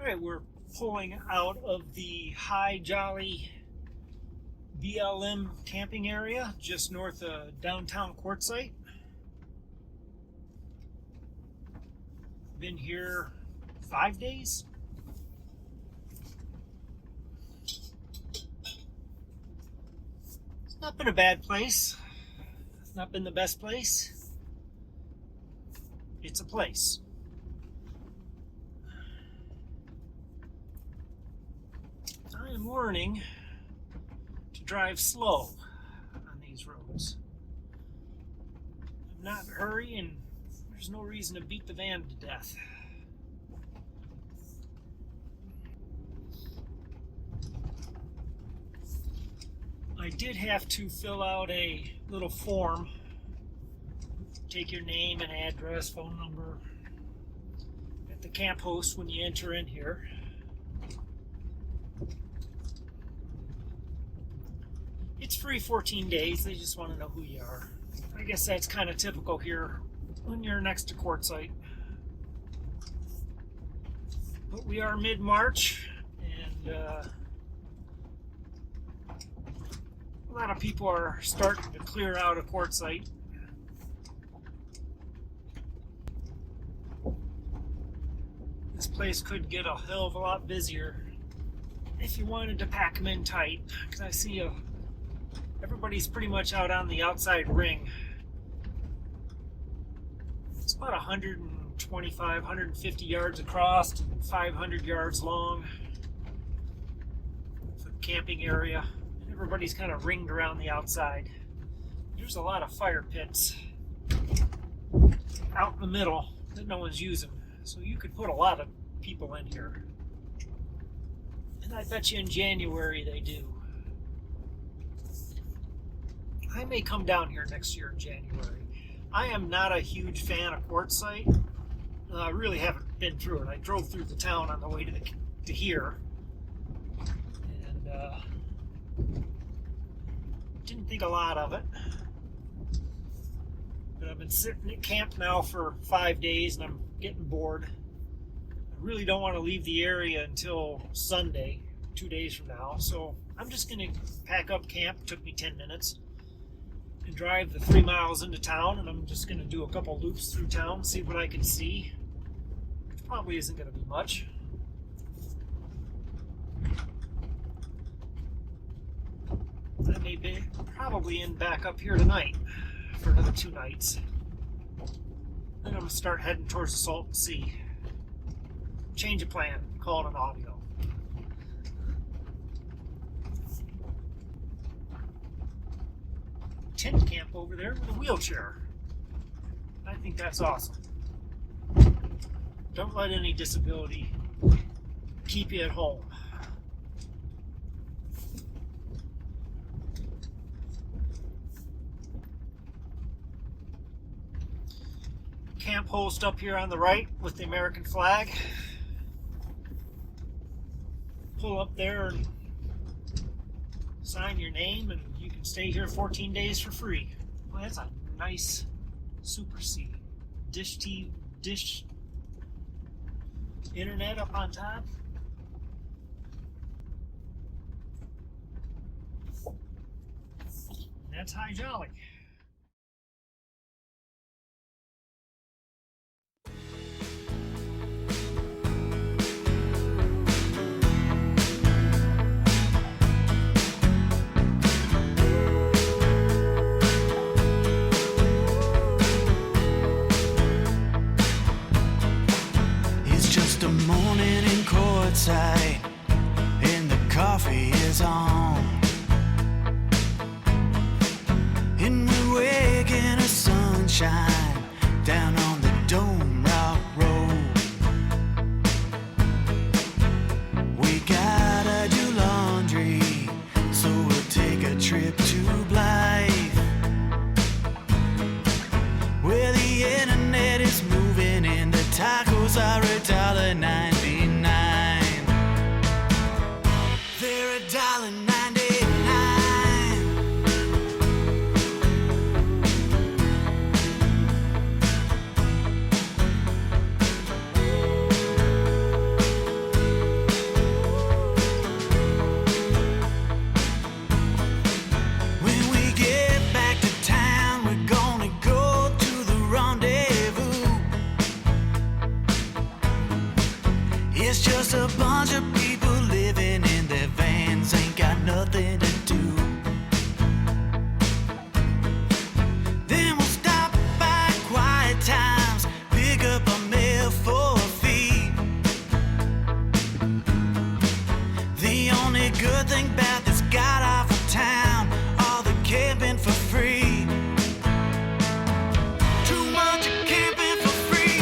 All right, we're pulling out of the High Jolly BLM camping area just north of downtown Quartzsite. Been here 5 days. It's not been a bad place. It's not been the best place. It's a place. I am learning to drive slow on these roads. I'm not in a hurry, and there's no reason to beat the van to death. I did have to fill out a little form. Take your name and address, phone number at the camp host when you enter in here. It's free 14 days. They just want to know who you are. I guess that's kind of typical here when you're next to Quartzsite. But we are mid-March, and a lot of people are starting to clear out of Quartzsite. This place could get a hell of a lot busier if you wanted to pack them in tight, because I see everybody's pretty much out on the outside ring. It's about 125, 150 yards across and 500 yards long for the camping area. And everybody's kind of ringed around the outside. There's a lot of fire pits out in the middle that no one's using. So you could put a lot of people in here. And I bet you in January they do. I may come down here next year in January. I am not a huge fan of Quartzsite. I really haven't been through it. I drove through the town on the way to here. And didn't think a lot of it. But I've been sitting at camp now for 5 days and I'm getting bored. I really don't want to leave the area until Sunday, 2 days from now. So I'm just going to pack up camp. It took me 10 minutes. And drive the 3 miles into town, and I'm just going to do a couple loops through town, see what I can see, which probably isn't going to be much. I may probably end back up here tonight for another 2 nights. Then I'm going to start heading towards the Salton Sea. Change of plan, call it an audio. Tent camp over there with a wheelchair. I think that's awesome. Don't let any disability keep you at home. Camp host up here on the right with the American flag. Pull up there and sign your name, and you can stay here 14 days for free. Well, that's a nice Super C. Dish internet up on top. And that's High Jolly. And the coffee is on, and we're waking a sunshine down on the Dome Rock Road. We gotta do laundry, so we'll take a trip to Blythe, where the internet is moving and the tacos are $1.99. They're $1.99. It's just a bunch of people living in their vans, ain't got nothing to do. Then we'll stop by Quiet Times, pick up a meal for a fee. The only good thing about this god awful town, all the camping for free. Too much camping for free.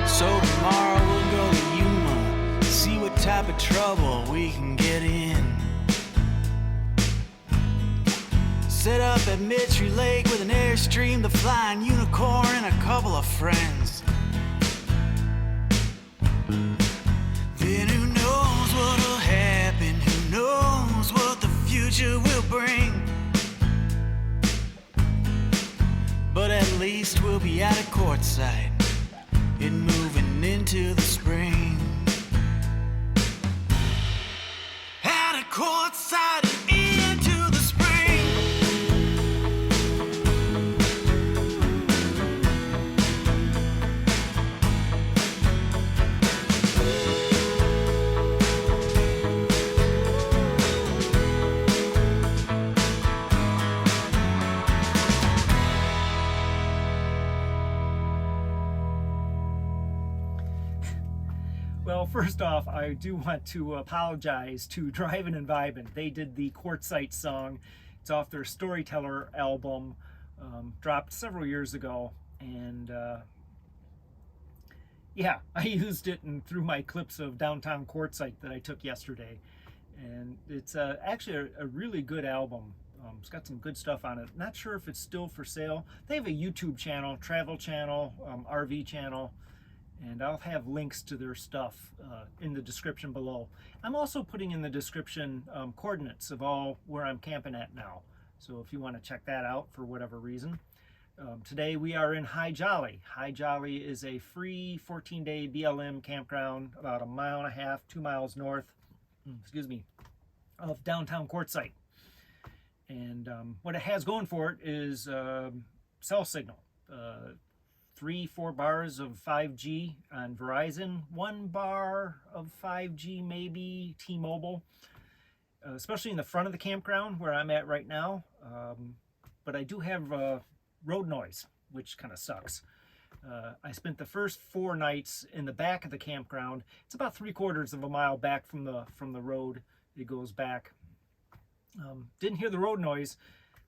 So tomorrow we'll go to Yuma, see what type of trouble we can get in. Set up at Mitchell Lake with an Airstream, the Flying Unicorn, and a couple of friends. Then who knows what'll happen, who knows what the future will bring. But at least we'll be out of Quartzsite and moving into the spring. Out of Quartzsite and into the spring. Well, first off, I do want to apologize to Drivin' and Vibin'. They did the Quartzsite song. It's off their Storyteller album, dropped several years ago. And yeah, I used it and threw my clips of downtown Quartzsite that I took yesterday. And it's actually a really good album. It's got some good stuff on it. Not sure if it's still for sale. They have a YouTube channel, travel channel, RV channel. And I'll have links to their stuff in the description below. I'm also putting in the description coordinates of all where I'm camping at now. So if you want to check that out for whatever reason. Today we are in High Jolly. High Jolly is a free 14-day BLM campground about 1.5 miles, 2 miles north, excuse me, of downtown Quartzsite. And what it has going for it is cell signal. 3-4 bars of 5G on Verizon, 1 bar of 5G maybe T-Mobile, especially in the front of the campground where I'm at right now. But I do have road noise, which kind of sucks. I spent the first 4 nights in the back of the campground. It's about 3/4 of a mile back from the road. It goes back. Didn't hear the road noise.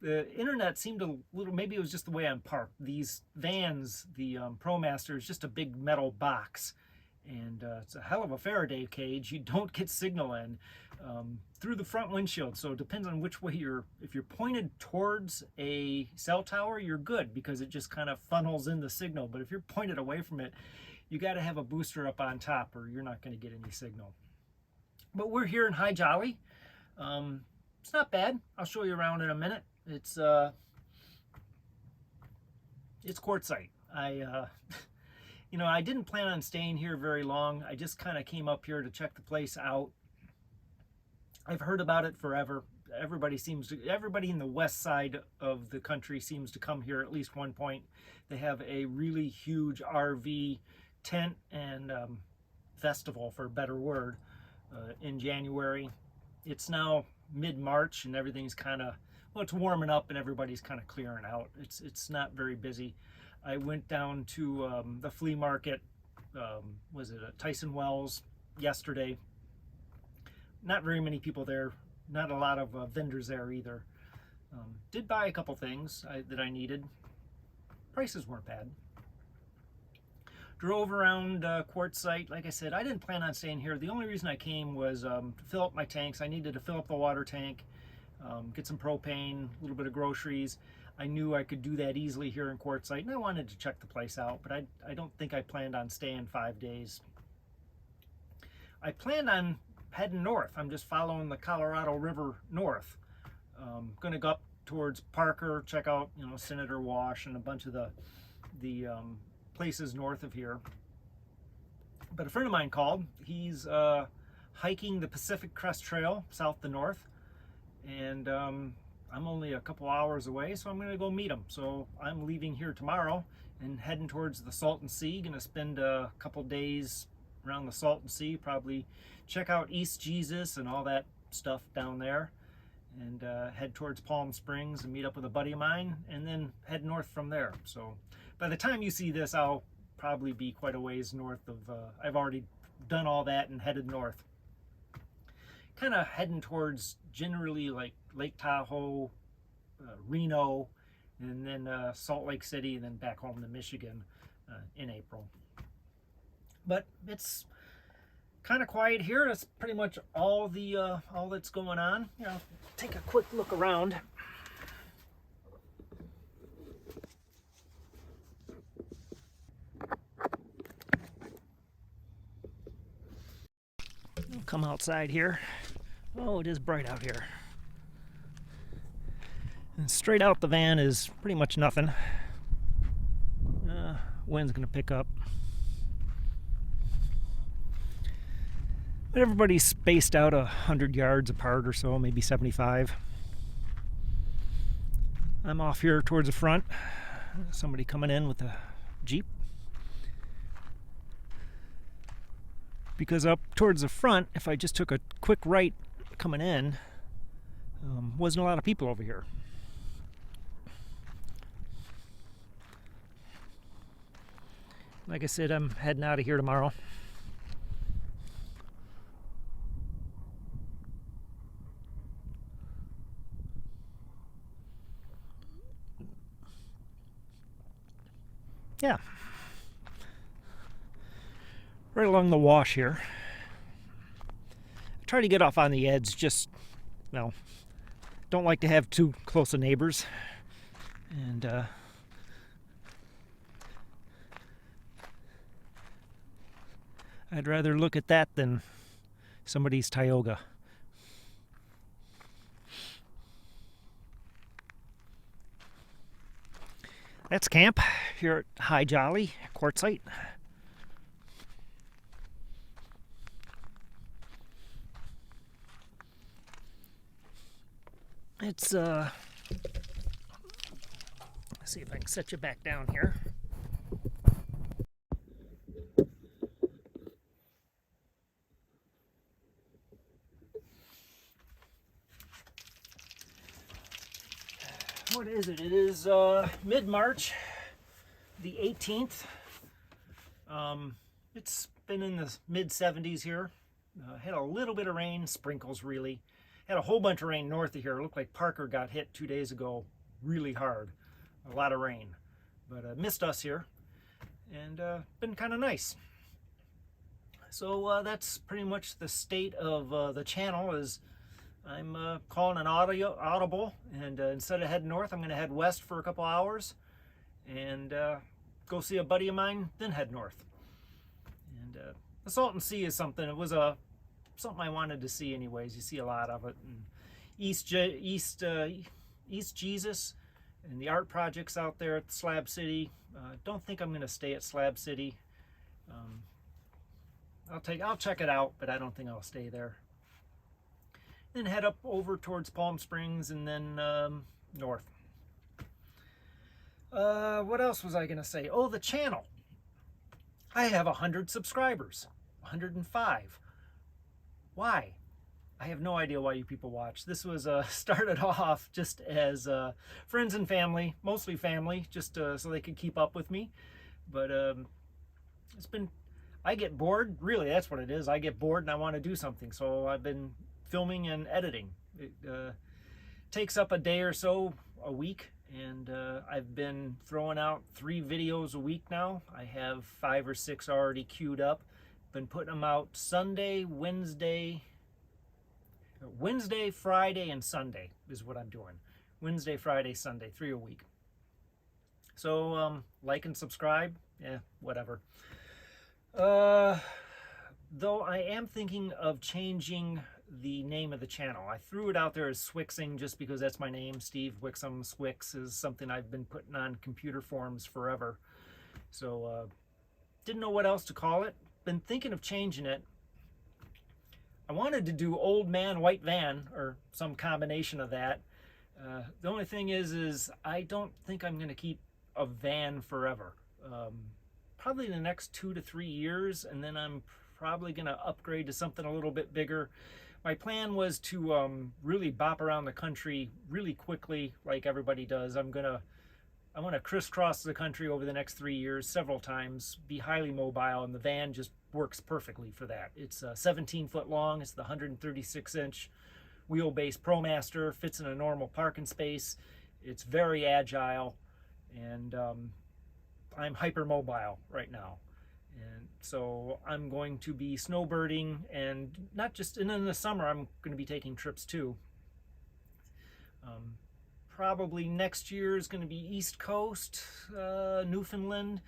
The internet seemed a little, maybe it was just the way I'm parked. These vans, the ProMaster is just a big metal box. And it's a hell of a Faraday cage. You don't get signal in through the front windshield. So it depends on which way if you're pointed towards a cell tower, you're good because it just kind of funnels in the signal. But if you're pointed away from it, you got to have a booster up on top or you're not going to get any signal. But we're here in High Jolly. It's not bad. I'll show you around in a minute. It's Quartzsite. You know, I didn't plan on staying here very long. I just kind of came up here to check the place out. I've heard about it forever. Everybody in the west side of the country seems to come here at least one point. They have a really huge RV tent and festival, for a better word, in January. It's now mid-March and everything's kind of, well, it's warming up and everybody's kind of clearing out. It's not very busy. I went down to the flea market, was it at Tyson Wells yesterday. Not very many people there, not a lot of vendors there either. Did buy a couple things that I needed. Prices weren't bad. Drove around Quartzsite. Like I said, I didn't plan on staying here. The only reason I came was to fill up my tanks. I needed to fill up the water tank, get some propane, a little bit of groceries. I knew I could do that easily here in Quartzsite, and I wanted to check the place out, but I don't think I planned on staying 5 days. I planned on heading north. I'm just following the Colorado River north. Gonna go up towards Parker, check out, you know, Senator Wash and a bunch of the places north of here. But a friend of mine called. He's hiking the Pacific Crest Trail south to north, and I'm only a couple hours away, so I'm gonna go meet him. So I'm leaving here tomorrow and heading towards the Salton Sea. Gonna spend a couple days around the Salton Sea, probably check out East Jesus and all that stuff down there, and head towards Palm Springs and meet up with a buddy of mine, and then head north from there. So by the time you see this, I'll probably be quite a ways north of, I've already done all that and headed north. Kind of heading towards generally like Lake Tahoe, Reno, and then Salt Lake City, and then back home to Michigan in April. But it's kind of quiet here. That's pretty much all that's going on. You know, take a quick look around. I'll come outside here. Oh, it is bright out here. And straight out the van is pretty much nothing. Wind's gonna pick up. But everybody's spaced out 100 yards apart or so, maybe 75. I'm off here towards the front. Somebody coming in with a Jeep. Because up towards the front, if I just took a quick right coming in, wasn't a lot of people over here. Like I said, I'm heading out of here tomorrow. Yeah, right along the wash here. I try to get off on the edge, just, well, don't like to have too close of neighbors, and I'd rather look at that than somebody's Tioga. That's camp here at High Jolly, Quartzsite. It's, let's see if I can set you back down here. What is it? It is mid-March, the 18th. It's been in the mid-70s here. Had a little bit of rain, sprinkles really. Had a whole bunch of rain north of here. It looked like Parker got hit 2 days ago really hard. A lot of rain. But missed us here. And been kind of nice. So that's pretty much the state of the channel. Is I'm calling an audible, and instead of heading north, I'm going to head west for a couple hours and go see a buddy of mine, then head north. And the Salton Sea is something. It was something I wanted to see anyways. You see a lot of it. And East Jesus and the art projects out there at Slab City. Don't think I'm going to stay at Slab City. I'll check it out, but I don't think I'll stay there. Then head up over towards Palm Springs and then north. What else was I going to say? Oh, the channel. I have 100 subscribers. 105. Why? I have no idea why you people watch. This was started off just as friends and family, mostly family, just so they could keep up with me. But it's been, I get bored. Really, that's what it is. I get bored and I want to do something. So I've been filming and editing. It takes up a day or so a week, and I've been throwing out 3 videos a week now. I have 5 or 6 already queued up. Been putting them out Sunday, Wednesday, Friday, and Sunday is what I'm doing. Wednesday, Friday, Sunday, 3 a week. So like and subscribe. Yeah, whatever. Though I am thinking of changing the name of the channel. I threw it out there as Swixing just because that's my name. Steve Wixom. Swix is something I've been putting on computer forums forever. So didn't know what else to call it. Been thinking of changing it. I wanted to do Old Man White Van or some combination of that. The only thing is I don't think I'm going to keep a van forever. Probably the next 2 to 3 years, and then I'm probably going to upgrade to something a little bit bigger. My plan was to really bop around the country really quickly, like everybody does. I want to crisscross the country over the next 3 years several times, be highly mobile, and the van just works perfectly for that. It's 17 foot long. It's the 136-inch wheelbase ProMaster, fits in a normal parking space. It's very agile, and I'm hypermobile right now. And so I'm going to be snowbirding, and not just, and in the summer I'm going to be taking trips too. Probably next year is going to be East Coast, Newfoundland.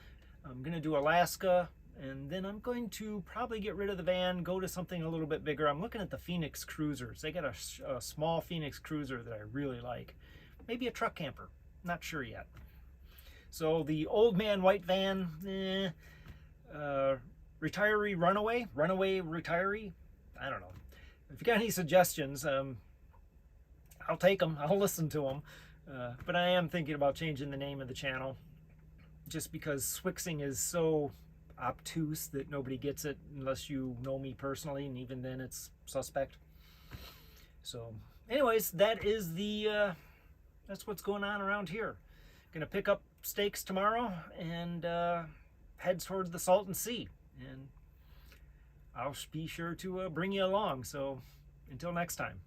I'm going to do Alaska, and then I'm going to probably get rid of the van, go to something a little bit bigger. I'm looking at the Phoenix Cruisers. They got a small Phoenix Cruiser that I really like. Maybe a truck camper. Not sure yet. So the Old Man White Van, retiree runaway retiree. I don't know. If you got any suggestions, I'll take them. I'll listen to them. But I am thinking about changing the name of the channel, just because Swixing is so obtuse that nobody gets it unless you know me personally, and even then it's suspect. So anyways, that is that's what's going on around here. Gonna pick up stakes tomorrow and head towards the Salton Sea, and I'll be sure to bring you along. So until next time.